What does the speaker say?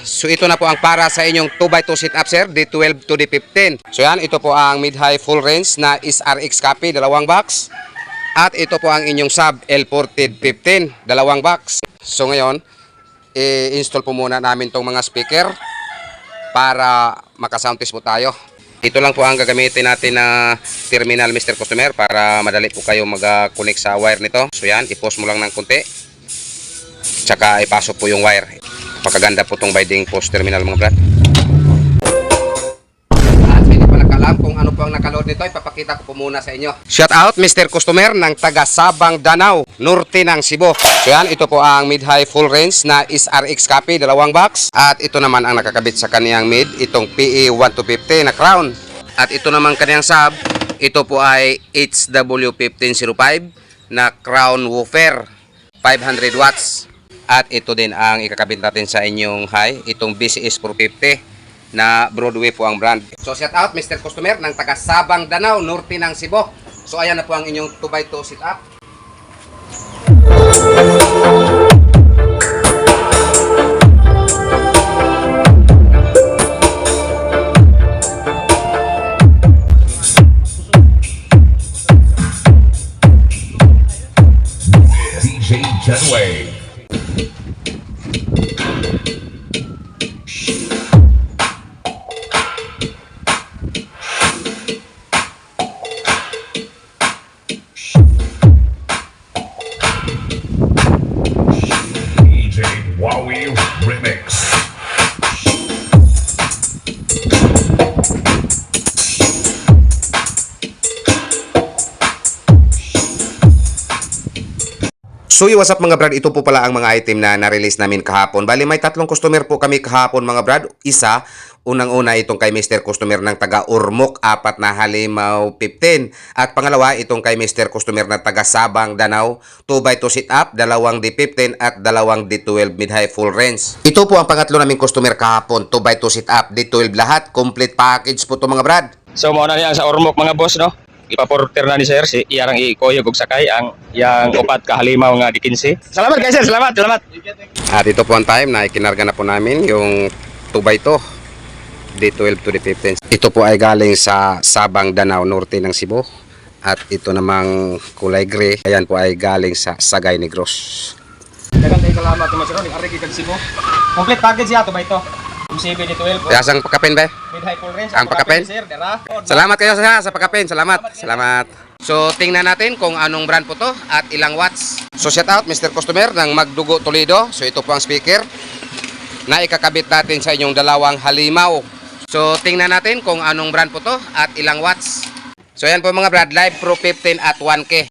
So ito na po ang para sa inyong 2x2 sit-up sir, D12 to D15. So yan, ito po ang mid-high full range na SRX copy, dalawang box. At ito po ang inyong sub L4015, dalawang box. So ngayon, i-install po muna namin tong mga speaker para maka-sound test po tayo. Ito lang po ang gagamitin natin na terminal Mr. Customer para madali po kayo mag-connect sa wire nito. So yan, i-post mo lang ng konti. Tsaka ipasok po yung wire. Pagkaganda po itong binding post terminal mga brad. At hindi pa nakalam kung ano po ang nakaload nito, ipapakita ko po muna sa inyo. Shout out Mr. Customer ng taga Sabang Danau, norte ng Cebu. So yan, ito po ang mid-high full range na SRX copy, dalawang box. At ito naman ang nakakabit sa kaniyang mid, itong PE1250 na crown. At ito naman kaniyang sub, ito po ay HW1505 na crown woofer, 500 watts. At ito din ang ikakabit natin sa inyong high, itong BCS 450 na Broadway po ang brand. So shout out Mr. Customer ng taga Sabang Danau, norte ng Cebu. So ayan na po ang inyong 2x2 sit up. DJ Jetway. DJ Wowie Remix. So what's up mga brad, ito po pala ang mga item na na-release namin kahapon. Bali may tatlong customer po kami kahapon mga brad. Isa, unang-una itong kay Mr. Customer ng taga Urmok, 4 na halimaw 15. At pangalawa itong kay Mr. Customer ng taga Sabang Danau, 2x2 sit up, dalawang D15 at dalawang D12 mid-high full range. Ito po ang pangatlo naming customer kahapon, 2x2 sit up, D12 lahat, complete package po to mga brad. So mao na niya sa Ormoc mga boss no. Ipaporter na ni sir si iyang ikoyog og sakay ang yang upat ka halimaw nga di 15. Salamat guys sir, salamat. At ito po ang time na ikinarga na po namin yung 2x2 D12 to D15. Ito po ay galing sa Sabang Danau, norte ng Cebu. At ito namang kulay gray, ayan po ay galing sa Sagay Negros. Dagan tayo salamat mo sir, ni Ariki kag Cebu. Complete package siya to ba ito? MCB D12. Yasang pagkapin ba? Mid-high full range. Ang pagkapin? Sir, dara. Salamat kayo sa pagkapin. Salamat. So tingnan natin kung anong brand po to at ilang watts. So shout out Mr. Customer ng Magdugo Toledo. So ito po ang speaker na ikakabit natin sa inyong dalawang halimaw. So tingnan natin kung anong brand po to at ilang watts. So yan po mga brad, Live Pro 15 at 1K.